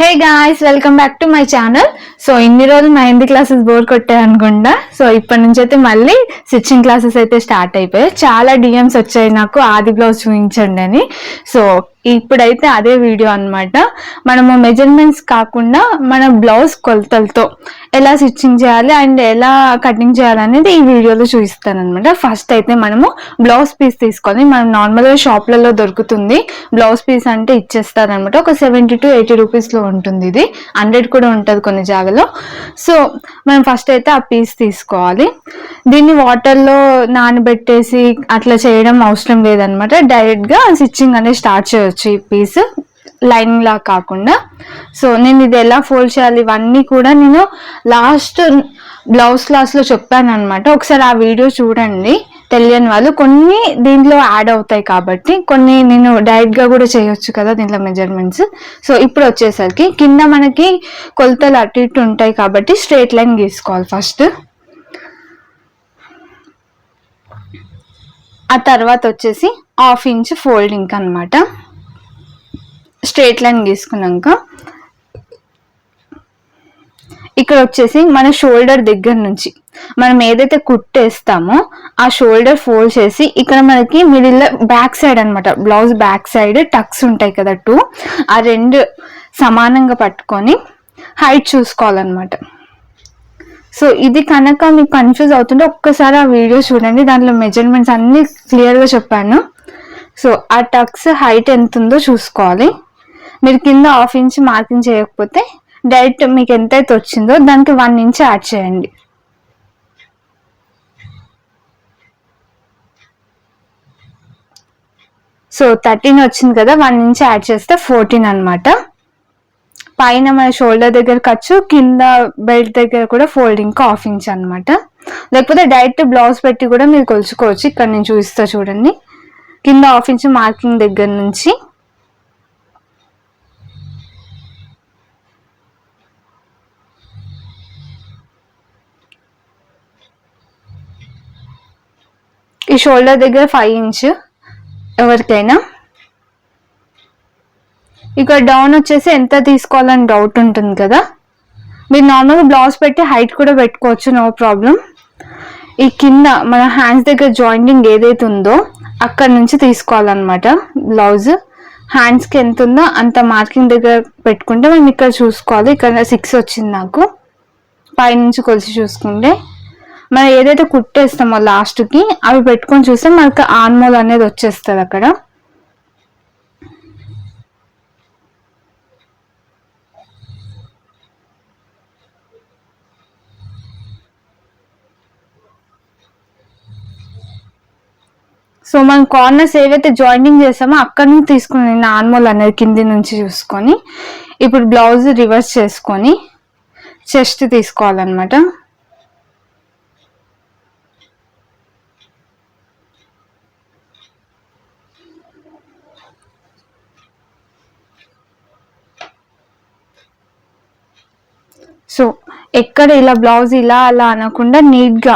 Hey guys, welcome back to my channel. So ఇన్ని రోజులు mehndi classes bore కొట్టాయి అనుకుంటా. So ఇప్పటి నుంచి అయితే మళ్ళీ స్టిచ్చింగ్ క్లాసెస్ అయితే స్టార్ట్ అయిపోయాయి. చాలా డిఎమ్స్ వచ్చాయి నాకు ఆది బ్లౌజ్ చూపించండి అని. సో ఇప్పుడైతే అదే వీడియో అన్నమాట. మనము మెజర్మెంట్స్ కాకుండా మన బ్లౌజ్ కొలతలతో ఎలా స్టిచ్చింగ్ చేయాలి అండ్ ఎలా కటింగ్ చేయాలి అనేది ఈ వీడియోలో చూపిస్తాను అనమాట. ఫస్ట్ అయితే మనము బ్లౌజ్ పీస్ తీసుకోవాలి. మనం నార్మల్గా షాప్లలో దొరుకుతుంది. బ్లౌజ్ పీస్ అంటే ఇచ్చేస్తారు అనమాట. ఒక 70 to 80 రూపీస్లో ఉంటుంది. ఇది 100 కూడా ఉంటుంది కొన్ని జాగాలో. సో మనం ఫస్ట్ అయితే ఆ పీస్ తీసుకోవాలి. దీన్ని వాటర్లో నానబెట్టేసి అట్లా చేయడం అవసరం లేదనమాట. డైరెక్ట్గా స్టిచ్చింగ్ అనేది స్టార్ట్ చేయవచ్చు ఈ పీస్, లైనింగ్ లా కాకుండా. సో నేను ఇది ఎలా ఫోల్డ్ చేయాలి ఇవన్నీ కూడా నేను లాస్ట్ బ్లౌజ్ క్లాస్లో చెప్పాను అనమాట. ఒకసారి ఆ వీడియో చూడండి. తెలియని వాళ్ళు కొన్ని దీంట్లో యాడ్ అవుతాయి కాబట్టి కొన్ని నేను డైరెక్ట్గా కూడా చేయొచ్చు కదా దీంట్లో మెజర్మెంట్స్. సో ఇప్పుడు వచ్చేసరికి కింద మనకి కొలతలు అటు ఇటు ఉంటాయి కాబట్టి స్ట్రైట్ లైన్ గీసుకోవాలి ఫస్ట్. ఆ తర్వాత వచ్చేసి 1/2 ఇంచ్ ఫోల్డింగ్ అనమాట. స్ట్రైట్ లైన్ గీసుకున్నాక ఇక్కడ వచ్చేసి మన షోల్డర్ దగ్గర నుంచి మనం ఏదైతే కుట్టేస్తామో ఆ షోల్డర్ ఫోల్డ్ చేసి ఇక్కడ మనకి మిడిల్ బ్యాక్ సైడ్ అనమాట, బ్లౌజ్ బ్యాక్ సైడ్ టక్స్ ఉంటాయి కదా 2, ఆ 2 సమానంగా పట్టుకొని హైట్ చూసుకోవాలన్నమాట. సో ఇది కనుక మీకు కన్ఫ్యూజ్ అవుతుంటే ఒక్కసారి ఆ వీడియో చూడండి, దాంట్లో మెజర్మెంట్స్ అన్ని క్లియర్గా చెప్పాను. సో ఆ టక్స్ హైట్ ఎంత ఉందో చూసుకోవాలి. మీరు కింద 1/2 ఇంచ్ మార్కింగ్ చేయకపోతే డైరెక్ట్ మీకు ఎంతైతే వచ్చిందో దానికి 1 ఇంచ్ యాడ్ చేయండి. సో 13 వచ్చింది కదా, 1 ఇంచ్ యాడ్ చేస్తే 14 అనమాట. పైన మన షోల్డర్ దగ్గర ఖర్చు, కింద బెల్ట్ దగ్గర కూడా ఫోల్డింగ్ 1/2 ఇంచ్ అనమాట. లేకపోతే డైరెక్ట్ బ్లౌజ్ పెట్టి కూడా మీరు కొలుచుకోవచ్చు. ఇక్కడ నేను చూపిస్తా చూడండి. కింద 1/2 ఇంచ్ మార్కింగ్ దగ్గర నుంచి ఈ షోల్డర్ దగ్గర 5 ఇంచ్ ఎవరికైనా. ఇక్కడ డౌన్ వచ్చేసి ఎంత తీసుకోవాలని డౌట్ ఉంటుంది కదా, మీరు నార్మల్గా బ్లౌజ్ పెట్టి హైట్ కూడా పెట్టుకోవచ్చు, నో ప్రాబ్లం. ఈ కింద మన హ్యాండ్స్ దగ్గర జాయింటింగ్ ఏదైతే ఉందో అక్కడ నుంచి తీసుకోవాలన్నమాట. బ్లౌజ్ హ్యాండ్స్కి ఎంత ఉందో అంత మార్కింగ్ దగ్గర పెట్టుకుంటే మేము ఇక్కడ చూసుకోవాలి. ఇక్కడ 6 వచ్చింది నాకు. పైనుంచి కొలిసి చూసుకుంటే మనం ఏదైతే కుట్టేస్తామో లాస్ట్కి అవి పెట్టుకొని చూస్తే మనకు ఆర్మోల్ అనేది వచ్చేస్తుంది అక్కడ. సో మనం కార్నర్స్ ఏవైతే జాయింటింగ్ చేస్తామో అక్కడ నుంచి తీసుకుని ఆర్మోల్ అనేది కింది నుంచి చూసుకొని ఇప్పుడు బ్లౌజ్ రివర్స్ చేసుకొని చెస్ట్ తీసుకోవాలన్నమాట. సో ఎక్కడ ఇలా బ్లౌజ్ ఇలా అలా అనకుండా నీట్గా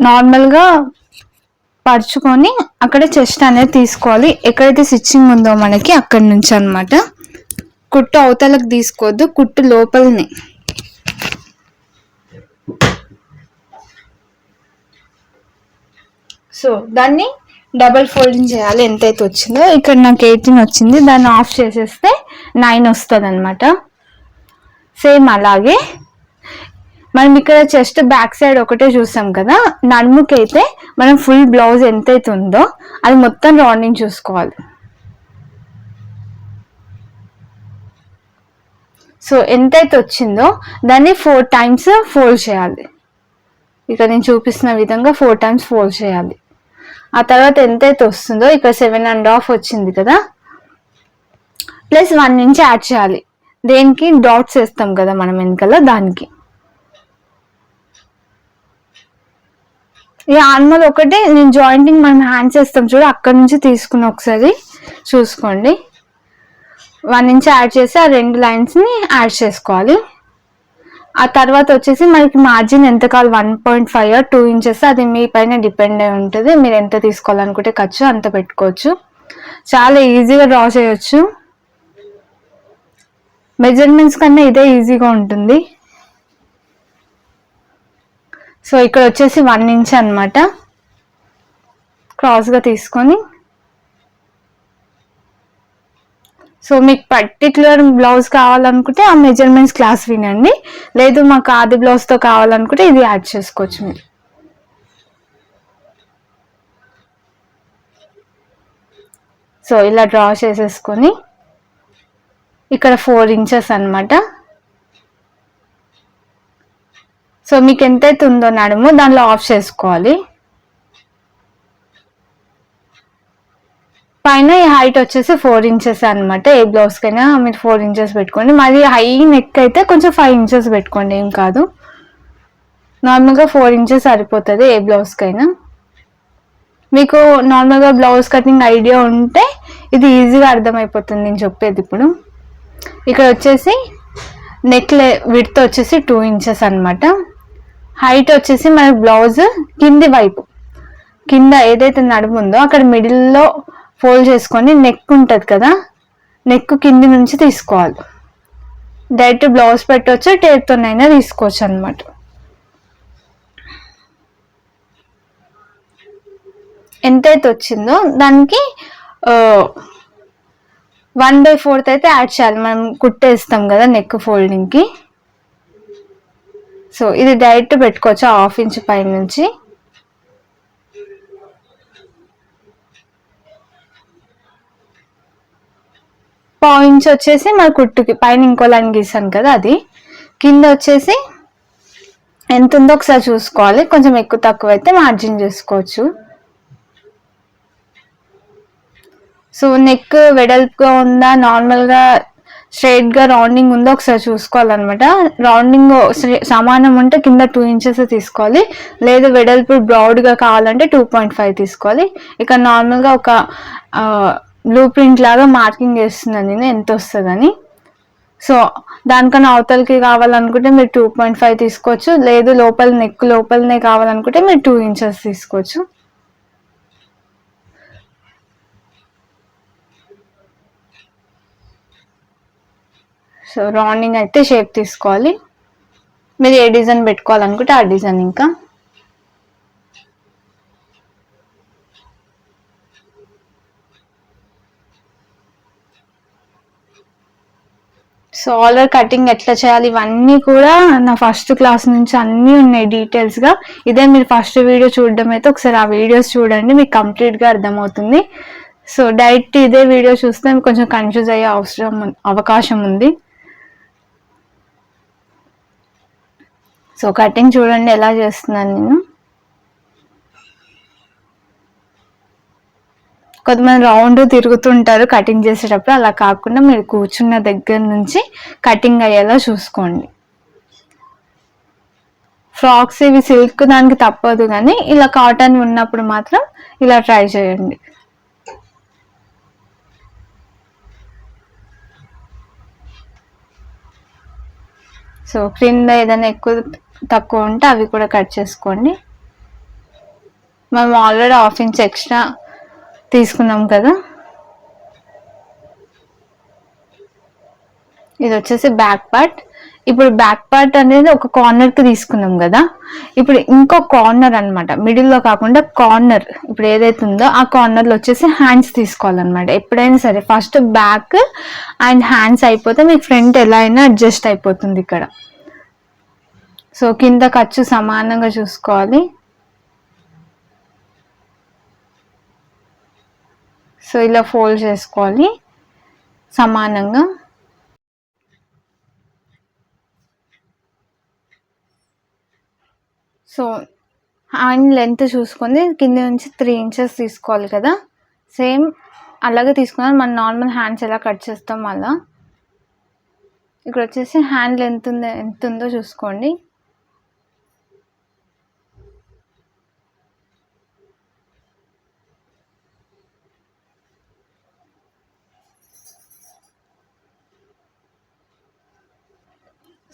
నార్మల్గా పరుచుకొని అక్కడ చెస్ట్ అనేది తీసుకోవాలి. ఎక్కడైతే స్టిచ్చింగ్ ఉందో మనకి అక్కడి నుంచి అనమాట. కుట్టు అవతలకు తీసుకోవద్దు, కుట్టు లోపలని. సో దాన్ని డబల్ ఫోల్డింగ్ చేయాలి. ఎంతైతే వచ్చిందో ఇక్కడ నాకు 18 వచ్చింది, దాన్ని ఆఫ్ చేసేస్తే 9 వస్తుంది అనమాట. సేమ్ అలాగే మనం ఇక్కడ చెస్ట్ బ్యాక్ సైడ్ ఒకటే చూసాం కదా, నడుముకి అయితే మనం ఫుల్ బ్లౌజ్ ఎంతైతే ఉందో అది మొత్తం రౌండింగ్ చూసుకోవాలి. సో ఎంతైతే వచ్చిందో దాన్ని 4 టైమ్స్ ఫోల్డ్ చేయాలి. ఇక్కడ నేను చూపిస్తున్న విధంగా 4 టైమ్స్ ఫోల్డ్ చేయాలి. ఆ తర్వాత ఎంతైతే వస్తుందో ఇక్కడ 7.5 వచ్చింది కదా, ప్లస్ 1 ఇంచ్ యాడ్ చేయాలి. దేనికి డాట్స్ వేస్తాం కదా మనం వెనకాల, దానికి. ఈ ఆర్మల్ ఒకటే నేను జాయింటింగ్ మనం హ్యాండ్స్ వేస్తాం చూడ, అక్కడ నుంచి తీసుకుని ఒకసారి చూసుకోండి. 1 ఇంచ్ యాడ్ చేసి ఆ 2 లైన్స్ని యాడ్ చేసుకోవాలి. ఆ తర్వాత వచ్చేసి మనకి మార్జిన్ ఎంత కావాలి, 1.5 or 2 ఇంచెస్, అది మీ పైన డిపెండ్ అయి ఉంటుంది. మీరు ఎంత తీసుకోవాలనుకుంటే ఖర్చు అంత పెట్టుకోవచ్చు. చాలా ఈజీగా డ్రా చేయొచ్చు. మెజర్మెంట్స్ కన్నా ఇదే ఈజీగా ఉంటుంది. సో ఇక్కడ వచ్చేసి 1 ఇంచ్ అనమాట క్రాస్గా తీసుకొని. సో మీకు పర్టిక్యులర్ బ్లౌజ్ కావాలనుకుంటే ఆ మెజర్మెంట్స్ క్లాస్ వినండి, లేదు మాకు ఆది బ్లౌజ్తో కావాలనుకుంటే ఇది యాడ్ చేసుకోవచ్చు మీరు. సో ఇలా డ్రా చేసేసుకొని ఇక్కడ 4 ఇంచెస్ అనమాట. సో మీకు ఎంతైతే ఉందో నడుము దానిలో ఆఫ్ చేసుకోవాలి. పైన ఈ హైట్ వచ్చేసి 4 ఇంచెస్ అనమాట. ఏ బ్లౌజ్కైనా మీరు 4 ఇంచెస్ పెట్టుకోండి. మరి హై నెక్ అయితే కొంచెం 5 ఇంచెస్ పెట్టుకోండి, ఏం కాదు. నార్మల్గా 4 ఇంచెస్ సరిపోతుంది ఏ బ్లౌజ్కైనా. మీకు నార్మల్గా బ్లౌజ్ కటింగ్ ఐడియా ఉంటే ఇది ఈజీగా అర్థమైపోతుంది నేను చెప్పేది. ఇప్పుడు ఇక్కడ వచ్చేసి నెక్ విడ్త్ వచ్చేసి 2 ఇంచెస్ అనమాట. హైట్ వచ్చేసి మన బ్లౌజ్ కింది వైపు, కింద ఏదైతే నడుము ఉందో అక్కడ మిడిల్లో ఫోల్డ్ చేసుకొని నెక్ ఉంటుంది కదా, నెక్ కింది నుంచి తీసుకోవాలి. డైరెక్ట్ బ్లౌజ్ పెట్టవచ్చు, టేప్తోనైనా తీసుకోవచ్చు అనమాట. ఎంతైతే వచ్చిందో దానికి 1/4 అయితే యాడ్ చేయాలి, మనం కుట్టేస్తాం కదా నెక్ ఫోల్డింగ్కి. సో ఇది డైరెక్ట్ పెట్టుకోవచ్చు 1/2 ఇంచ్ పై నుంచి. పావు ఇంచ్ వచ్చేసి మన కుట్టుకి పైన ఇంకో లైన్ గీసాను కదా అది. కింద వచ్చేసి ఎంత ఉందో ఒకసారి చూసుకోవాలి, కొంచెం ఎక్కువ తక్కువ అయితే మార్జిన్ చేసుకోవచ్చు. సో నెక్ వెడల్పుగా ఉందా, నార్మల్గా స్ట్రైట్గా రౌండింగ్ ఉందో ఒకసారి చూసుకోవాలన్నమాట. రౌండింగ్ సమానం ఉంటే కింద 2 ఇంచెస్ తీసుకోవాలి, లేదు వెడల్పు బ్రాడ్గా కావాలంటే 2.5 తీసుకోవాలి. ఇక నార్మల్గా ఒక బ్లూ ప్రింట్ లాగా మార్కింగ్ చేస్తున్నాను నేను ఎంత వస్తుందని. సో దానికన్నా అవతలకి కావాలనుకుంటే మీరు 2.5 తీసుకోవచ్చు, లేదు లోపల నెక్ లోపలనే కావాలనుకుంటే మీరు 2 ఇంచెస్ తీసుకోవచ్చు. సో రౌండింగ్ అయితే షేప్ తీసుకోవాలి, మీరు ఏ డిజైన్ పెట్టుకోవాలనుకుంటే ఆ డిజైన్. ఇంకా సో ఆల్రెడీ కటింగ్ ఎట్లా చేయాలి ఇవన్నీ కూడా నా ఫస్ట్ క్లాస్ నుంచి అన్నీ ఉన్నాయి డీటెయిల్స్గా. ఇదే మీరు ఫస్ట్ వీడియో చూడడం అయితే ఒకసారి ఆ వీడియోస్ చూడండి, మీకు కంప్లీట్గా అర్థమవుతుంది. సో డైరెక్ట్ ఇదే వీడియో చూస్తే మీకు కొంచెం కన్ఫ్యూజ్ అయ్యే అవకాశం ఉంది. సో కటింగ్ చూడండి ఎలా చేస్తున్నాను నేను. కొంతమంది రౌండ్ తిరుగుతుంటారు కటింగ్ చేసేటప్పుడు, అలా కాకుండా మీరు కూర్చున్న దగ్గర నుంచి కటింగ్ అయ్యేలా చూసుకోండి. ఫ్రాక్స్ ఇవి సిల్క్ దానికి తప్పదు, కానీ ఇలా కాటన్ ఉన్నప్పుడు మాత్రం ఇలా ట్రై చేయండి. సో క్రింద ఏదైనా ఎక్కువ తక్కువ ఉంటే అవి కూడా కట్ చేసుకోండి. మనం ఆల్రెడీ 1/2 ఇంచ్ ఎక్స్ట్రా తీసుకున్నాం కదా. ఇది వచ్చేసి బ్యాక్ పార్ట్. ఇప్పుడు బ్యాక్ పార్ట్ అనేది ఒక కార్నర్కి తీసుకున్నాం కదా, ఇప్పుడు ఇంకో కార్నర్ అనమాట, మిడిల్లో కాకుండా కార్నర్ ఇప్పుడు ఏదైతే ఉందో ఆ కార్నర్లో వచ్చేసి హ్యాండ్స్ తీసుకోవాలన్నమాట. ఎప్పుడైనా సరే ఫస్ట్ బ్యాక్ అండ్ హ్యాండ్స్ అయిపోతే మీకు ఫ్రంట్ ఎలా అయినా అడ్జస్ట్ అయిపోతుంది ఇక్కడ. సో కింద ఖర్చు సమానంగా చూసుకోవాలి. సో ఇలా ఫోల్డ్ చేసుకోవాలి సమానంగా. సో హ్యాండ్ లెంత్ చూసుకొని కింద నుంచి 3 ఇంచెస్ తీసుకోవాలి కదా, సేమ్ అలాగే తీసుకున్నాను. మన నార్మల్ హ్యాండ్స్ ఎలా కట్ చేస్తాం అలా. ఇక్కడ వచ్చేసి హ్యాండ్ లెంత్ ఎంత ఉందో చూసుకోండి.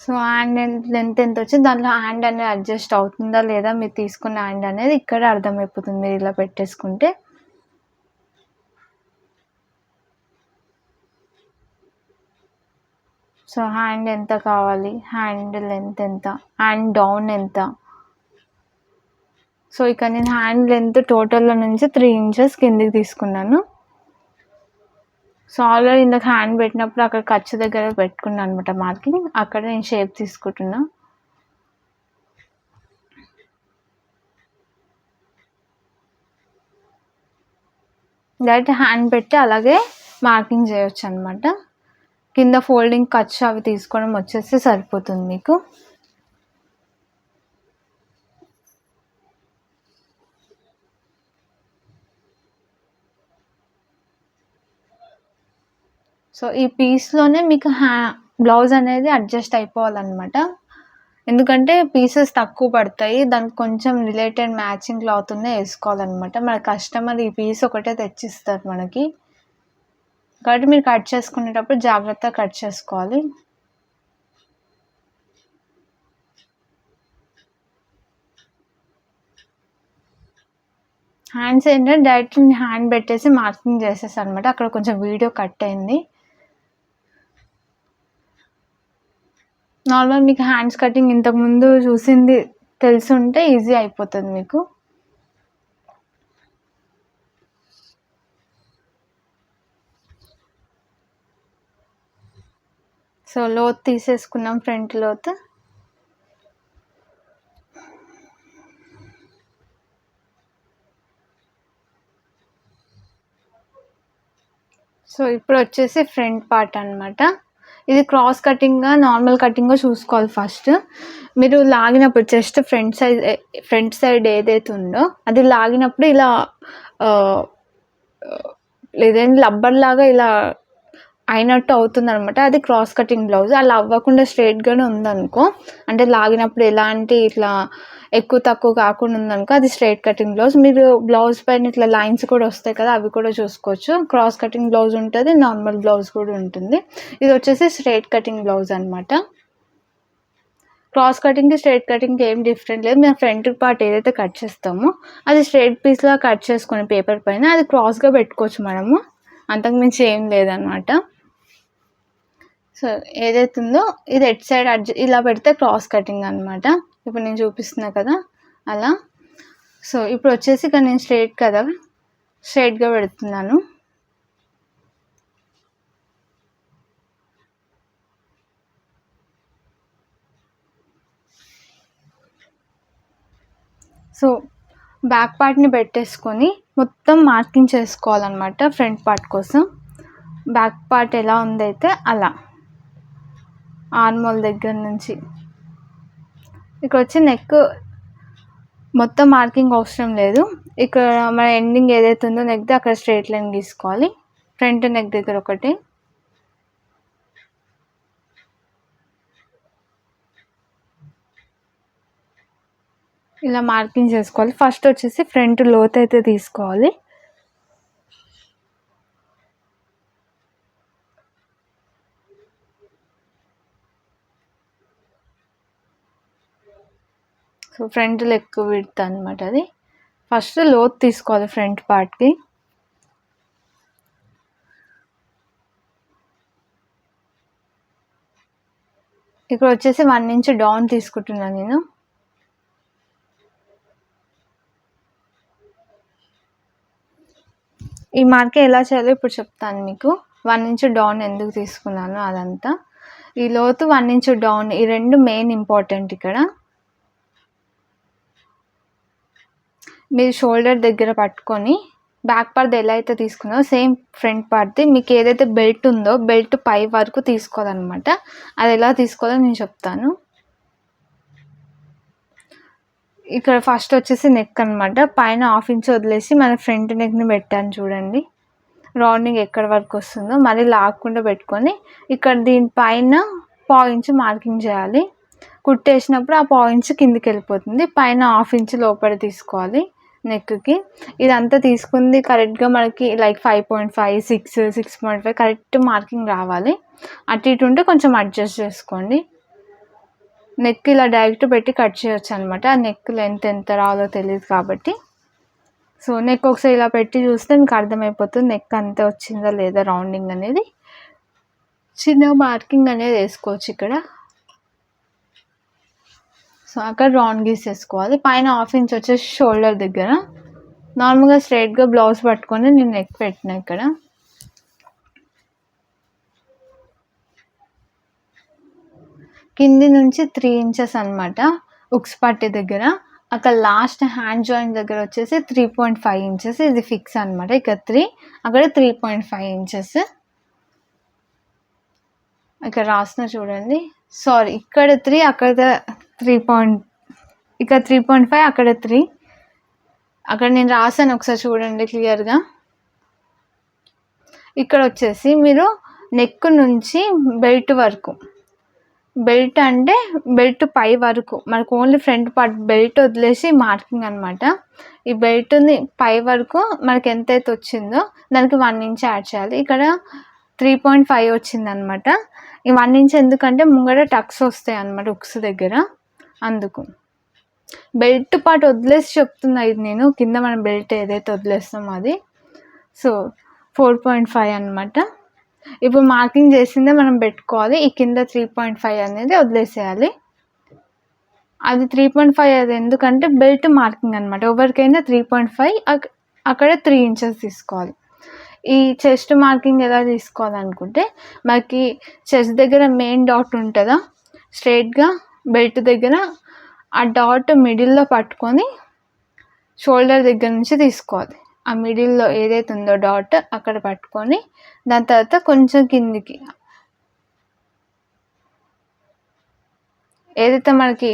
సో హ్యాండ్ లెంత్ ఎంత వచ్చింది, దాంట్లో హ్యాండ్ అనేది అడ్జస్ట్ అవుతుందా లేదా మీరు తీసుకున్న హ్యాండ్ అనేది ఇక్కడ అర్థమైపోతుంది మీరు ఇలా పెట్టేసుకుంటే. సో హ్యాండ్ ఎంత కావాలి, హ్యాండ్ లెంత్ ఎంత, హ్యాండ్ డౌన్ ఎంత. సో ఇక్కడ నేను హ్యాండ్ లెంత్ టోటల్లో నుంచి 3 ఇంచెస్ కిందికి తీసుకున్నాను. సో ఆల్రెడీ ఇందాక హ్యాండ్ పెట్టినప్పుడు అక్కడ ఖర్చు దగ్గర పెట్టుకున్నాను అనమాట మార్కింగ్. అక్కడ నేను షేప్ తీసుకుంటున్నా. డైరెక్ట్ హ్యాండ్ పెట్టి అలాగే మార్కింగ్ చేయొచ్చు అనమాట. కింద ఫోల్డింగ్ ఖర్చు అవి తీసుకోవడం వచ్చేసి సరిపోతుంది మీకు. సో ఈ పీస్లోనే మీకు బ్లౌజ్ అనేది అడ్జస్ట్ అయిపోవాలన్నమాట. ఎందుకంటే పీసెస్ తక్కువ పడతాయి, దానికి కొంచెం రిలేటెడ్ మ్యాచింగ్ క్లాత్నే వేసుకోవాలన్నమాట. మన కస్టమర్ ఈ పీస్ ఒకటే తెచ్చిస్తారు మనకి, కాబట్టి మీరు కట్ చేసుకునేటప్పుడు జాగ్రత్తగా కట్ చేసుకోవాలి. హ్యాండ్స్ ఏంటంటే డైరెక్ట్ హ్యాండ్ పెట్టేసి మార్కింగ్ చేసేసాను అనమాట. అక్కడ కొంచెం వీడియో కట్ అయింది. నార్మల్ మీకు హ్యాండ్స్ కటింగ్ ఇంతకుముందు చూసింది తెలుసుంటే ఈజీ అయిపోతుంది మీకు. సో లోత్ తీసేసుకున్నాం, ఫ్రంట్ లోత్. సో ఇప్పుడు వచ్చేసి ఫ్రంట్ పార్ట్ అనమాట. ఇది క్రాస్ కటింగ్గా నార్మల్ కటింగ్గా చూసుకోవాలి. ఫస్ట్ మీరు లాగినప్పుడు చెస్ట్ ఫ్రంట్ సైడ్ ఏదైతే ఉందో అది లాగినప్పుడు ఇలా లేదంటే లబ్బర్ లాగా ఇలా అయినట్టు అవుతుంది అనమాట. అది క్రాస్ కటింగ్ బ్లౌజ్. అలా అవ్వకుండా స్ట్రైట్గానే ఉందనుకో, అంటే లాగినప్పుడు ఎలాంటి ఇట్లా ఎక్కువ తక్కువ కాకుండా ఉందనుకో, అది స్ట్రైట్ కటింగ్ బ్లౌజ్. మీరు బ్లౌజ్ పైన ఇట్లా లైన్స్ కూడా వస్తాయి కదా, అవి కూడా చూసుకోవచ్చు. క్రాస్ కటింగ్ బ్లౌజ్ ఉంటుంది, నార్మల్ బ్లౌజ్ కూడా ఉంటుంది. ఇది వచ్చేసి స్ట్రైట్ కటింగ్ బ్లౌజ్ అనమాట. క్రాస్ కటింగ్కి స్ట్రైట్ కటింగ్కి ఏం డిఫరెంట్ లేదు. మేము ఫ్రంట్ పార్ట్ ఏదైతే కట్ చేస్తామో అది స్ట్రైట్ పీస్లా కట్ చేసుకుని పేపర్ పైన అది క్రాస్గా పెట్టుకోవచ్చు మనము, అంతకుమించి ఏం లేదనమాట. సో ఏదైతే ఉందో ఇది ఎట్ సైడ్ ఇలా పెడితే క్రాస్ కటింగ్ అనమాట. ఇప్పుడు నేను చూపిస్తున్నా కదా అలా. సో ఇప్పుడు వచ్చేసి ఇక్కడ నేను స్ట్రైట్గా పెడుతున్నాను. సో బ్యాక్ పార్ట్ని పెట్టేసుకొని మొత్తం మార్కింగ్ చేసుకోవాలన్నమాట ఫ్రంట్ పార్ట్ కోసం. బ్యాక్ పార్ట్ ఎలా ఉందైతే అలా ఆర్మోల్ దగ్గర నుంచి ఇక్కడ వచ్చి నెక్ మొత్తం మార్కింగ్ అవసరం లేదు. ఇక్కడ మన ఎండింగ్ ఏదైతే ఉందో నెక్ది అక్కడ స్ట్రైట్ లైన్ గీసుకోవాలి. ఫ్రంట్ నెక్ దగ్గర ఒకటి, ఇలా మార్కింగ్ చేసుకోవాలి. ఫస్ట్ వచ్చేసి ఫ్రంట్ లోత్ అయితే తీసుకోవాలి. సో ఫ్రంట్లో ఎక్కువ విడ్త్ అనమాట. అది ఫస్ట్ లోత్ తీసుకోవాలి ఫ్రంట్ పార్ట్కి. ఇక్కడ వచ్చేసి 1 ఇంచ్ డౌన్ తీసుకుంటున్నాను నేను. ఈ మార్కింగ్ ఎలా చేయాలో ఇప్పుడు చెప్తాను మీకు. 1 ఇంచ్ డౌన్ ఎందుకు తీసుకున్నాను అదంతా. ఈ లోతు 1 ఇంచ్ డౌన్, ఈ రెండు మెయిన్ ఇంపార్టెంట్. ఇక్కడ మీరు షోల్డర్ దగ్గర పట్టుకొని బ్యాక్ పార్ట్ ఎలా అయితే తీసుకున్నారో సేమ్ ఫ్రంట్ పార్ట్ది మీకు ఏదైతే బెల్ట్ ఉందో బెల్ట్ పై వరకు తీసుకోవాలన్నమాట. అది ఎలా తీసుకోవాలో నేను చెప్తాను. ఇక్కడ ఫస్ట్ వచ్చేసి నెక్ అనమాట. పైన 1/2 ఇంచ్ వదిలేసి మన ఫ్రంట్ నెక్ని పెట్టాను చూడండి. రౌండింగ్ ఎక్కడ వరకు వస్తుందో మళ్ళీ లాక్కుండా పెట్టుకొని ఇక్కడ దీనిపైన 1/4 ఇంచ్ మార్కింగ్ చేయాలి. కుట్టేసినప్పుడు ఆ 1/4 ఇంచ్ కిందికి వెళ్ళిపోతుంది. పైన 1/2 ఇంచ్ లోపల తీసుకోవాలి నెక్కి. ఇదంతా తీసుకుంది కరెక్ట్గా మనకి లైక్ 5.5, 6, 6.5 కరెక్ట్ మార్కింగ్ రావాలి. అటు ఇటు ఉంటే కొంచెం అడ్జస్ట్ చేసుకోండి. నెక్ ఇలా డైరెక్ట్ పెట్టి కట్ చేయొచ్చు అనమాట. ఆ నెక్ లెంత్ ఎంత రావాలో తెలియదు కాబట్టి. సో నెక్ ఒకసారి ఇలా పెట్టి చూస్తే మీకు అర్థమైపోతుంది నెక్ అంతే వచ్చిందా లేదా రౌండింగ్ అనేది. చిన్న మార్కింగ్ అనేది వేసుకోవచ్చు ఇక్కడ. సో అక్కడ రౌండ్ గీసేసుకోవాలి. పైన 1/2 ఇంచ్ వచ్చేసి షోల్డర్ దగ్గర. నార్మల్గా స్ట్రైట్గా బ్లౌజ్ పట్టుకొని నేను నెక్ పెట్టిన ఇక్కడ. కింది నుంచి 3 ఇంచెస్ అనమాట ఉక్స్ పట్టి దగ్గర. అక్కడ లాస్ట్ హ్యాండ్ జాయింట్ దగ్గర వచ్చేసి 3.5 ఇంచెస్, ఇది ఫిక్స్ అనమాట. ఇక్కడ 3, అక్కడ 3.5 ఇంచెస్. ఇక్కడ రాసిన చూడండి, సారీ ఇక్కడ 3 అక్కడ 3. ఇక్కడ 3.5 అక్కడ 3. అక్కడ నేను రాసాను, ఒకసారి చూడండి క్లియర్గా. ఇక్కడ వచ్చేసి మీరు నెక్ నుంచి బెల్ట్ వరకు, బెల్ట్ అంటే బెల్ట్ పై వరకు మనకు ఓన్లీ ఫ్రంట్ పార్ట్ బెల్ట్ వదిలేసి మార్కింగ్ అనమాట. ఈ బెల్ట్ని పై వరకు మనకి ఎంతైతే వచ్చిందో దానికి 1 ఇంచ్ యాడ్ చేయాలి. ఇక్కడ 3.5 వచ్చిందనమాట. ఈ 1 ఇంచ్ ఎందుకంటే ముంగడ టక్స్ వస్తాయి అన్నమాట ఉక్స్ దగ్గర, అందుకు. బెల్ట్ పార్ట్ వదిలేసి చెప్తున్నా ఇది నేను, కింద మనం బెల్ట్ ఏదైతే వదిలేస్తామో అది. సో 4.5 అనమాట. ఇప్పుడు మార్కింగ్ చేసిందే మనం పెట్టుకోవాలి. ఈ కింద 3.5 అనేది వదిలేసేయాలి. అది 3.5 అది ఎందుకంటే బెల్ట్ మార్కింగ్ అనమాట. ఎవరికైనా 3.5, అక్కడ 3 ఇంచెస్ తీసుకోవాలి. ఈ చెస్ట్ మార్కింగ్ ఎలా తీసుకోవాలనుకుంటే, మనకి చెస్ట్ దగ్గర మెయిన్ డాట్ ఉంటుందా స్ట్రైట్గా బెల్ట్ దగ్గర, ఆ డాట్ మిడిల్లో పట్టుకొని షోల్డర్ దగ్గర నుంచి తీసుకోవాలి. ఆ మిడిల్లో ఏదైతే ఉందో డాట్ అక్కడ పట్టుకొని దాని తర్వాత కొంచెం కిందికి ఏదైతే మనకి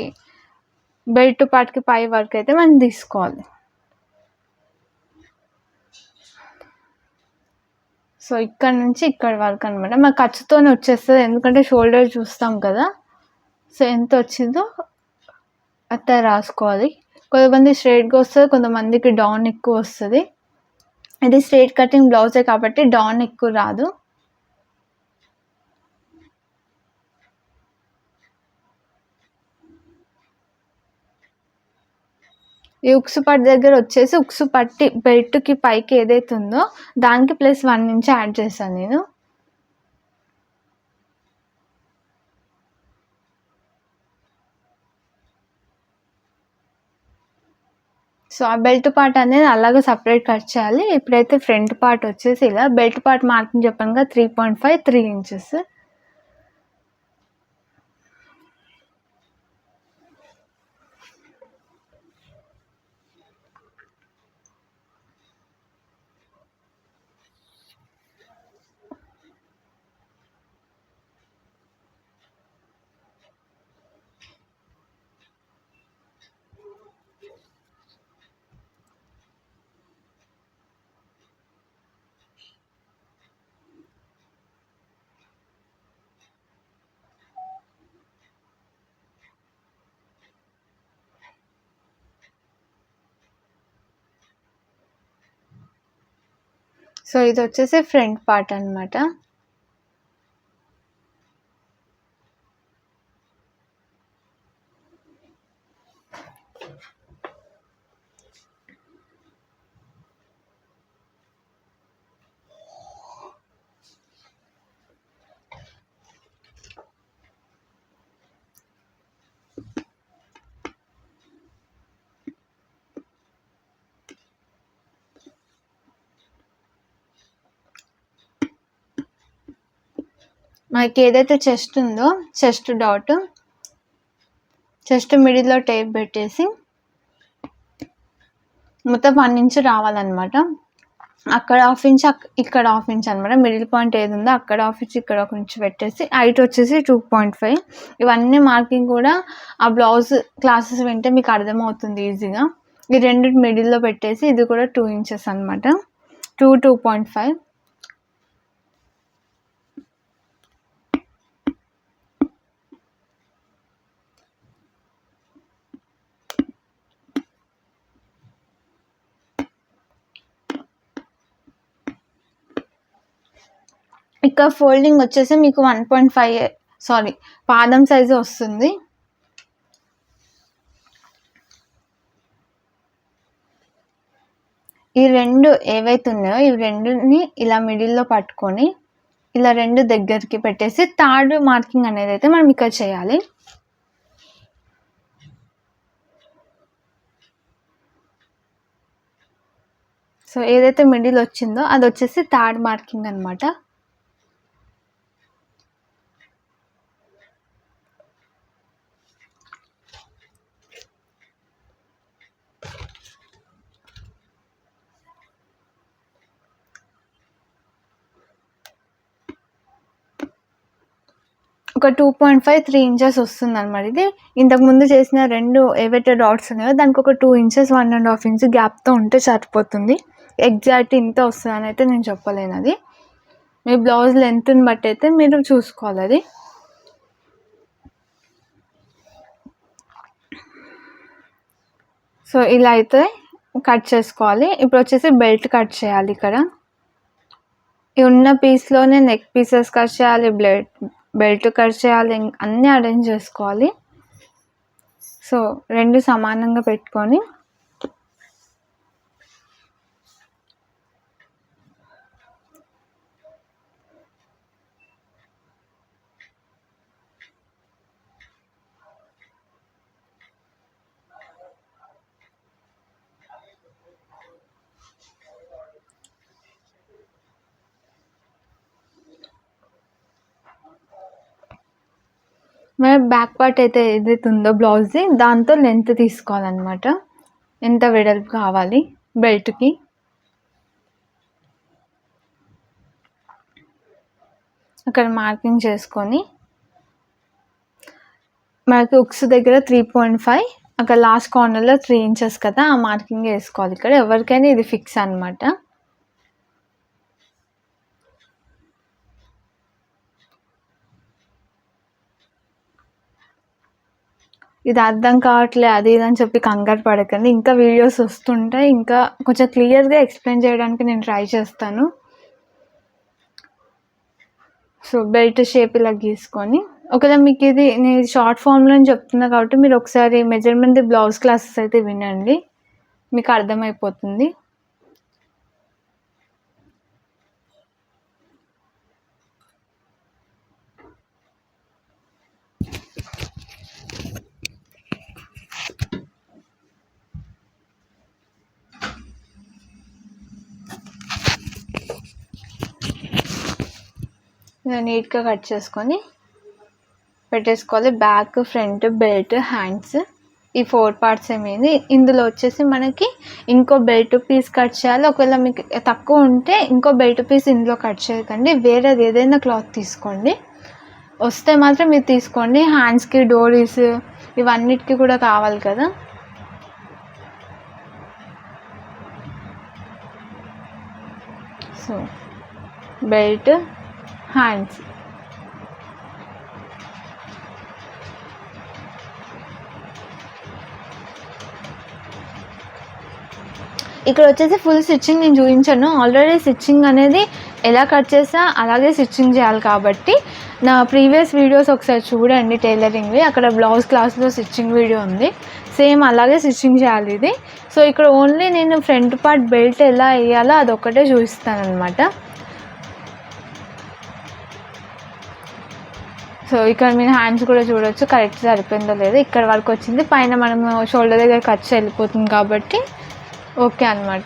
బెల్ట్ పార్ట్కి పై వరకు అయితే మనం తీసుకోవాలి. సో ఇక్కడ నుంచి ఇక్కడ వరకు అనమాట. మనకు ఖర్చుతోనే వచ్చేస్తుంది, ఎందుకంటే షోల్డర్ చూస్తాం కదా. సో ఎంత వచ్చిందో అట్లా రాసుకోవాలి. కొంతమంది స్ట్రైట్గా వస్తుంది, కొంతమందికి డౌన్ ఎక్కువ వస్తుంది. ఇది స్ట్రైట్ కటింగ్ బ్లౌజే కాబట్టి డౌన్ ఎక్కువ రాదు. ఈ ఉక్సు పట్టి దగ్గర వచ్చేసి ఉక్సు పట్టి బెల్ట్కి పైకి ఏదైతే ఉందో దానికి +1 ఇంచ్ యాడ్ చేశాను నేను. సో ఆ బెల్ట్ పార్ట్ అనేది అలాగే సపరేట్ కట్ చేయాలి. ఇప్పుడైతే ఫ్రంట్ పార్ట్ వచ్చేసి ఇలా బెల్ట్ పార్ట్ మార్కింగ్ చెప్పాను కదా 3.5, 3 ఇంచెస్. సో ఇది వచ్చేసి ఫ్రంట్ పార్ట్ అనమాట. మనకి ఏదైతే చెస్ట్ ఉందో చెస్ట్ డాట్ చెస్ట్ మిడిల్లో టేప్ పెట్టేసి మొత్తం 1 ఇంచ్ రావాలన్నమాట. అక్కడ 1/2 ఇంచ్, ఇక్కడ 1/2 ఇంచ్ అనమాట. మిడిల్ పాయింట్ ఏది ఉందో అక్కడ 1/2 ఇంచ్, ఇక్కడ 1 ఇంచ్ పెట్టేసి హైట్ వచ్చేసి 2.5. ఇవన్నీ మార్కింగ్ కూడా ఆ బ్లౌజ్ క్లాసెస్ వింటే మీకు అర్థమవుతుంది ఈజీగా. ఈ రెండు మిడిల్లో పెట్టేసి ఇది కూడా 2 ఇంచెస్ అనమాట. 2.5. ఇక్కడ ఫోల్డింగ్ వచ్చేసి మీకు 1.5 సారీ పాదం సైజు వస్తుంది. ఈ రెండు ఏవైతే ఉన్నాయో ఈ రెండుని ఇలా మిడిల్లో పట్టుకొని ఇలా 2 దగ్గరికి పెట్టేసి థర్డ్ మార్కింగ్ అనేది అయితే మనం ఇక్కడ చేయాలి. సో ఏదైతే మిడిల్ వచ్చిందో అది వచ్చేసి థర్డ్ మార్కింగ్ అనమాట. ఒక 2.5-3 ఇంచెస్ వస్తుందన్నమాట. ఇది ఇంతకుముందు చేసిన 2 ఏవైతే డాట్స్ ఉన్నాయో దానికి ఒక 2 ఇంచెస్ 1.5 ఇంచ్ గ్యాప్తో ఉంటే సరిపోతుంది. ఎగ్జాక్ట్ ఇంత వస్తుందని అయితే నేను చెప్పలేను. అది మీ బ్లౌజ్ లెంత్ని బట్టి అయితే మీరు చూసుకోవాలి. అది సో ఇలా అయితే కట్ చేసుకోవాలి. ఇప్పుడు వచ్చేసి బెల్ట్ కట్ చేయాలి. ఇక్కడ ఉన్న పీస్లోనే నెక్ పీసెస్ కట్ చేయాలి, బెల్ట్ కట్ చేయాలి, అన్నీ అరేంజ్ చేసుకోవాలి. సో 2 సమానంగా పెట్టుకొని మన బ్యాక్ పార్ట్ అయితే ఏదైతే ఉందో బ్లౌజ్ది దాంతో లెంత్ తీసుకోవాలన్నమాట. ఎంత వెడల్పు కావాలి బెల్ట్కి. అక్కడ మార్కింగ్ చేసుకొని మనకి ఉక్స్ దగ్గర 3.5, అక్కడ లాస్ట్ కార్నర్లో 3 ఇంచెస్ కదా, ఆ మార్కింగ్ వేసుకోవాలి. ఇక్కడ ఎవరికైనా ఇది ఫిక్స్ అనమాట. ఇది అర్థం కావట్లే అది ఇది అని చెప్పి కంగారు పడకండి. ఇంకా వీడియోస్ వస్తుంటాయి. ఇంకా కొంచెం క్లియర్గా ఎక్స్ప్లెయిన్ చేయడానికి నేను ట్రై చేస్తాను. సో బెల్ట్ షేప్ ఇలా గీసుకొని, ఒకవేళ మీకు ఇది నేను షార్ట్ ఫామ్లో చెప్తున్నా కాబట్టి మీరు ఒకసారి మెజర్మెంట్ బ్లౌజ్ క్లాసెస్ అయితే వినండి, మీకు అర్థమైపోతుంది. ఇలా నీట్గా కట్ చేసుకొని పెట్టేసుకోవాలి. బ్యాక్, ఫ్రంట్, బెల్ట్, హ్యాండ్స్, ఈ 4 పార్ట్స్ ఏమైంది. ఇందులో వచ్చేసి మనకి ఇంకో బెల్ట్ పీస్ కట్ చేయాలి. ఒకవేళ మీకు తక్కువ ఉంటే ఇంకో బెల్ట్ పీస్ ఇందులో కట్ చేయకండి, వేరేది ఏదైనా క్లాత్ తీసుకోండి. వస్తే మాత్రం మీరు తీసుకోండి. హ్యాండ్స్కి, డోరీస్ ఇవన్నిటికీ కూడా కావాలి కదా. సో బెల్ట్, హ్యాండ్స్, ఇక్కడ వచ్చేసి ఫుల్ స్టిచ్చింగ్ నేను చూపించాను. ఆల్రెడీ స్టిచ్చింగ్ అనేది ఎలా కట్ చేసా అలాగే స్టిచ్చింగ్ చేయాలి కాబట్టి నా ప్రీవియస్ వీడియోస్ ఒకసారి చూడండి టైలరింగ్వి. అక్కడ బ్లౌజ్ క్లాస్లో స్టిచ్చింగ్ వీడియో ఉంది, సేమ్ అలాగే స్టిచ్చింగ్ చేయాలి ఇది. సో ఇక్కడ ఓన్లీ నేను ఫ్రంట్ పార్ట్ బెల్ట్ ఎలా వేయాలో అదొక్కటే చూపిస్తాను అనమాట. సో ఇక్కడ మీరు హ్యాండ్స్ కూడా చూడవచ్చు కరెక్ట్ సరిపోయిందో లేదో. ఇక్కడ వరకు వచ్చింది, పైన మనం షోల్డర్ దగ్గర ఖర్చు వెళ్ళిపోతుంది కాబట్టి ఓకే అనమాట.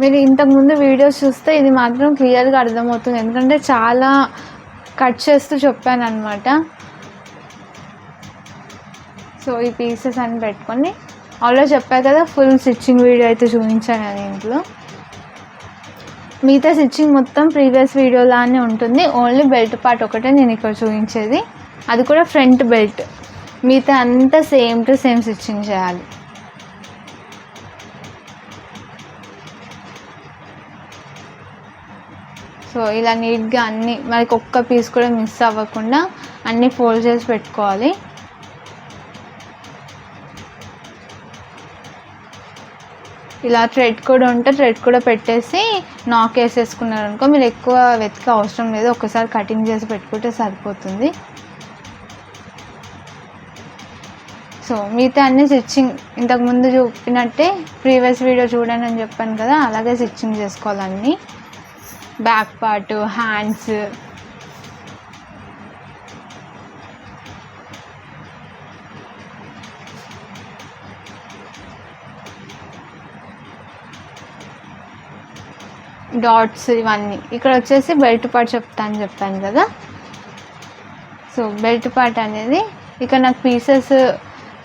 మీరు ఇంతకుముందు వీడియోస్ చూస్తే ఇది మాత్రం క్లియర్గా అర్థమవుతుంది, ఎందుకంటే చాలా కట్ చేస్తూ చెప్పాను అనమాట. సో ఈ పీసెస్ అని పెట్టుకొని ఆల్రెడీ చెప్పాను కదా ఫుల్ స్టిచ్చింగ్ వీడియో అయితే చూపించాను నేను ఇంట్లో. మిగతా స్టిచ్చింగ్ మొత్తం ప్రీవియస్ వీడియోలానే ఉంటుంది, ఓన్లీ బెల్ట్ పార్ట్ ఒకటే నేను ఇక్కడ చూపించేది, అది కూడా ఫ్రంట్ బెల్ట్. మిగతా అంతా సేమ్ టు సేమ్ స్టిచ్చింగ్ చేయాలి. సో ఇలా నీట్గా అన్నీ మనకి ఒక్క పీస్ కూడా మిస్ అవ్వకుండా అన్నీ ఫోల్డ్ చేసి పెట్టుకోవాలి. ఇలా థ్రెడ్ కూడా ఉంటే థ్రెడ్ కూడా పెట్టేసి నాక్ వేసేసుకున్నారు అనుకో, మీరు ఎక్కువ వెతికే అవసరం లేదు, ఒక్కసారి కటింగ్ చేసి పెట్టుకుంటే సరిపోతుంది. సో మిగతా అన్ని స్టిచ్చింగ్ ఇంతకుముందు చూపినట్టే ప్రీవియస్ వీడియో చూడండి అని చెప్పాను కదా, అలాగే స్టిచ్చింగ్ చేసుకోవాలన్నీ. బ్యాక్ పార్ట్, హ్యాండ్స్, డాట్స్ ఇవన్నీ. ఇక్కడ వచ్చేసి బెల్ట్ పార్ట్ చెప్పాను కదా. సో బెల్ట్ పార్ట్ అనేది ఇక్కడ నాకు పీసెస్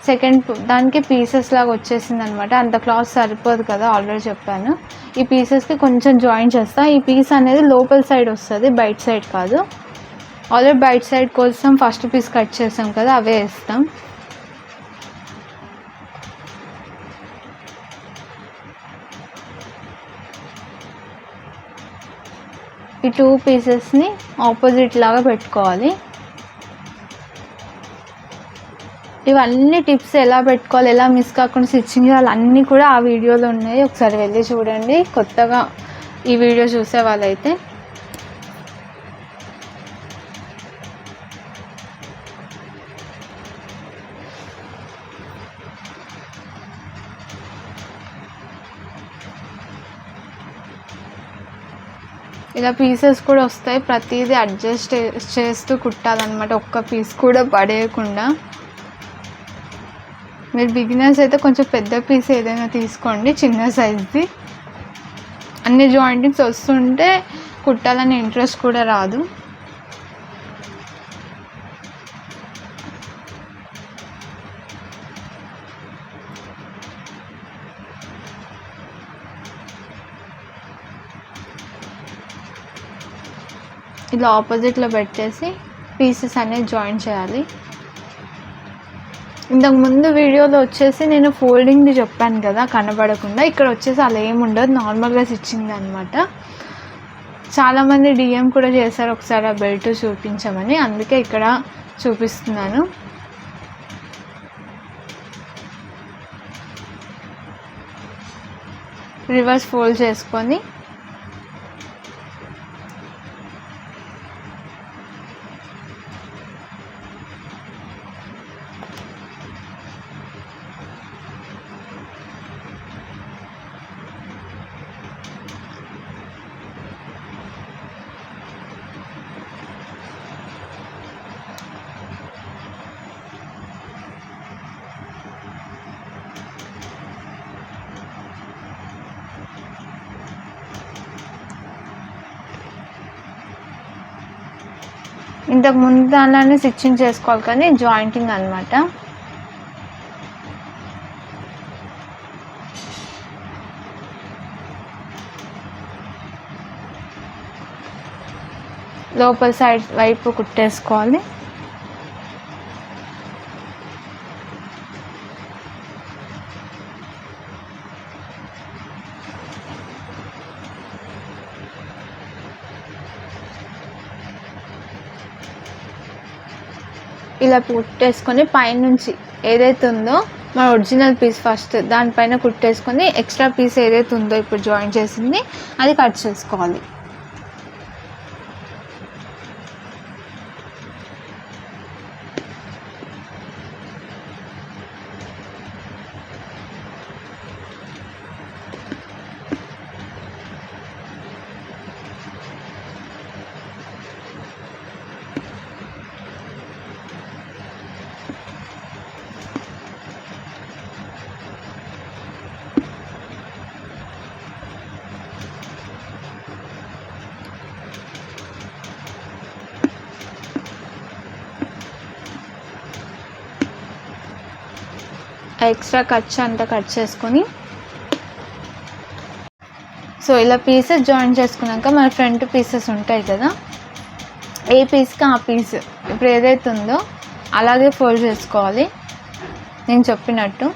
సెకండ్ దానికి పీసెస్ లాగా వచ్చేసింది అనమాట. అంత క్లాత్ సరిపోదు కదా, ఆల్రెడీ చెప్పాను. ఈ పీసెస్కి కొంచెం జాయిన్ చేస్తా. ఈ పీస్ అనేది లోపల సైడ్ వస్తుంది, బయట సైడ్ కాదు. ఆల్రెడీ బయట సైడ్ కోసం ఫస్ట్ పీస్ కట్ చేసాం కదా, అవే వేస్తాం. ఈ 2 పీసెస్ని ఆపోజిట్ లాగా పెట్టుకోవాలి. ఇవన్నీ టిప్స్ ఎలా పెట్టుకోవాలి, ఎలా మిస్ కాకుండా స్టిచ్చింగ్ చేయాలి అన్నీ కూడా ఆ వీడియోలో ఉన్నాయి, ఒకసారి వెళ్ళి చూడండి కొత్తగా ఈ వీడియో చూసే వాళ్ళైతే. ఇలా పీసెస్ కూడా వస్తాయి, ప్రతిదీ అడ్జస్ట్ చేస్తూ కుట్టాలన్నమాట, ఒక్క పీస్ కూడా పడేయకుండా. మీరు బిగినర్స్ అయితే కొంచెం పెద్ద పీస్ ఏదైనా తీసుకోండి, చిన్న సైజ్ది. అన్ని జాయింటింగ్స్ వస్తుంటే కుట్టాలని ఇంట్రెస్ట్ కూడా రాదు. ఇలా ఆపోజిట్లో పెట్టేసి పీసెస్ అనేది జాయిన్ చేయాలి. ఇంతకు ముందు వీడియోలో వచ్చేసి నేను ఫోల్డింగ్ది చెప్పాను కదా కనబడకుండా, ఇక్కడ వచ్చేసి అలా ఏముండదు, నార్మల్గా స్టిచ్చింగ్ అనమాట. చాలామంది డిఎం కూడా చేశారు ఒకసారి ఆ బెల్ట్ చూపించమని, అందుకే ఇక్కడ చూపిస్తున్నాను. రివర్స్ ఫోల్డ్ చేసుకొని ఇంతకు ముందు దానిలోనే స్టిచ్చింగ్ చేసుకోవాలి, కానీ జాయింటింగ్ అనమాట. లోపల సైడ్ వైపు కుట్టేసుకోవాలి. ఇలా కుట్టేసుకొని పైనుంచి ఏదైతే ఉందో మన ఒరిజినల్ పీస్ ఫస్ట్ దానిపైన కుట్టేసుకొని ఎక్స్ట్రా పీస్ ఏదైతే ఉందో ఇప్పుడు జాయిన్ చేసింది అది కట్ చేసుకోవాలి. ఎక్స్ట్రా ఖర్చు అంతా కట్ చేసుకొని, సో ఇలా పీసెస్ జాయిన్ చేసుకున్నాక మన ఫ్రంట్ పీసెస్ ఉంటాయి కదా, ఏ పీస్కి ఆ పీస్ ఇప్పుడు ఏదైతే ఉందో అలాగే ఫోల్డ్ చేసుకోవాలి నేను చెప్పినట్టు.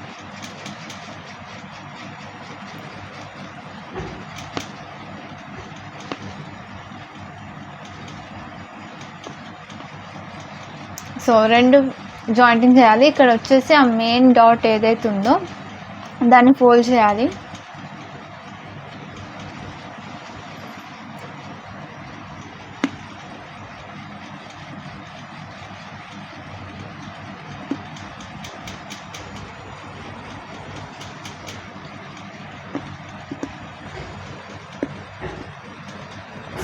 సో రెండు జాయింటింగ్ చేయాలి. ఇక్కడ వచ్చేసి ఆ మెయిన్ డాట్ ఏదైతే ఉందో దాన్ని ఫోల్డ్ చేయాలి.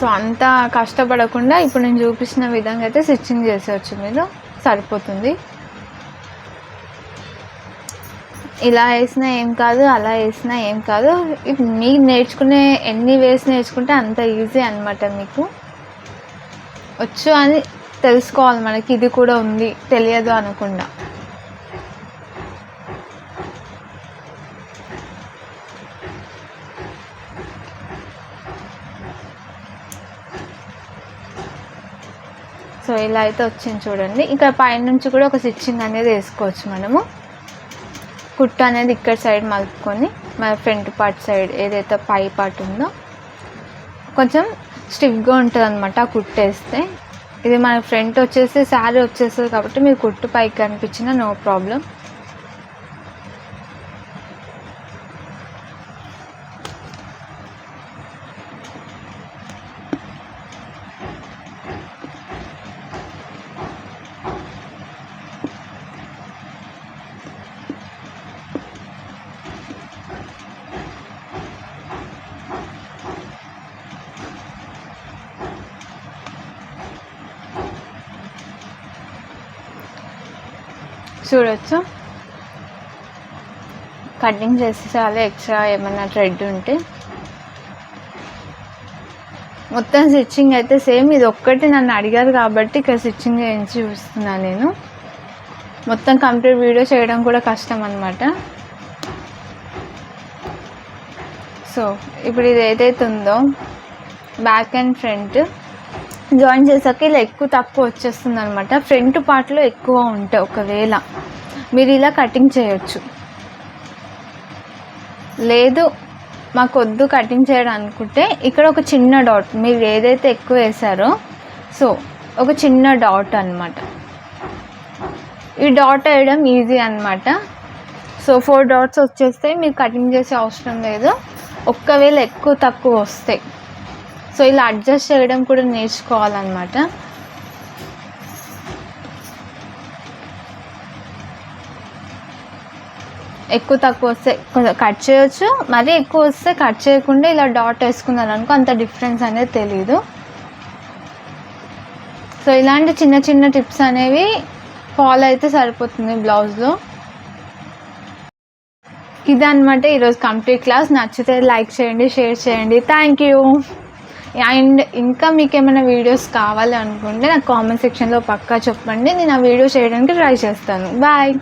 సో అంత కష్టపడకుండా ఇప్పుడు నేను చూపించిన విధంగా అయితే స్టిచ్చింగ్ చేసేవచ్చు మీరు, సరిపోతుంది. ఇలా వేసినా ఏం కాదు, అలా వేసినా ఏం కాదు. మీరు నేర్చుకునే ఎన్ని వేసి నేర్చుకుంటే అంత ఈజీ అనమాట. మీకు వచ్చు అని తెలుసుకోవాలి, మనకి ఇది కూడా ఉంది తెలియదు అనకుండా. సో ఇలా అయితే వచ్చింది చూడండి. ఇక్కడ పైనుంచి కూడా ఒక స్టిచ్చింగ్ అనేది వేసుకోవచ్చు మనము. కుట్టు అనేది ఇక్కడ సైడ్ మలుపుకొని మన ఫ్రంట్ పార్ట్ సైడ్ ఏదైతే పై పార్ట్ ఉందో కొంచెం స్టిఫ్గా ఉంటుంది అనమాట ఆ కుట్టు వేస్తే. ఇది మన ఫ్రంట్ వచ్చేసి శారీ వచ్చేస్తుంది కాబట్టి మీరు కుట్టు పైకి కనిపించినా నో ప్రాబ్లం. చూడొచ్చు, కటింగ్ చేసేసాలి. ఎక్స్ట్రా ఏమన్నా థ్రెడ్ ఉంటే మొత్తం స్టిచ్చింగ్ అయితే సేమ్. ఇది ఒక్కటి నన్ను అడిగారు కాబట్టి ఇక్కడ స్టిచ్చింగ్ చేయించి చూస్తున్నాను నేను. మొత్తం కంప్లీట్ వీడియో చేయడం కూడా కష్టం అన్నమాట. సో ఇప్పుడు ఇది ఏదైతే ఉందో బ్యాక్ అండ్ ఫ్రంట్ జాయిన్ చేసాక ఇలా ఎక్కువ తక్కువ వచ్చేస్తుంది అనమాట. ఫ్రంట్ పార్ట్లో ఎక్కువ ఉంటాయి. ఒకవేళ మీరు ఇలా కటింగ్ చేయొచ్చు, లేదు మాకు వద్దు కటింగ్ చేయడం అనుకుంటే ఇక్కడ ఒక చిన్న డాట్, మీరు ఏదైతే ఎక్కువ వేసారో సో ఒక చిన్న డాట్ అనమాట. ఈ డాట్ వేయడం ఈజీ అనమాట. సో 4 డాట్స్ వచ్చేస్తే మీరు కటింగ్ చేసే అవసరం లేదు. ఒక్కవేళ ఎక్కువ తక్కువ వస్తాయి. సో ఇలా అడ్జస్ట్ చేయడం కూడా నేర్చుకోవాలన్నమాట. ఎక్కువ తక్కువ వస్తే కొంచెం కట్ చేయొచ్చు, మరీ ఎక్కువ వస్తే కట్ చేయకుండా ఇలా డాట్ వేసుకున్నారు అనుకో అంత డిఫరెన్స్ అనేది తెలీదు. సో ఇలాంటి చిన్న చిన్న టిప్స్ అనేవి ఫాలో అయితే సరిపోతుంది బ్లౌజ్లో. ఇదన్నమాట ఈరోజు కంప్లీట్ క్లాస్. నచ్చితే లైక్ చేయండి, షేర్ చేయండి. Thank you. అండ్ ఇంకా మీకు ఏమైనా వీడియోస్ కావాలి అనుకుంటే నాకు కామెంట్ సెక్షన్లో పక్కా చెప్పండి, నేను ఆ వీడియో చేయడానికి ట్రై చేస్తాను. బాయ్.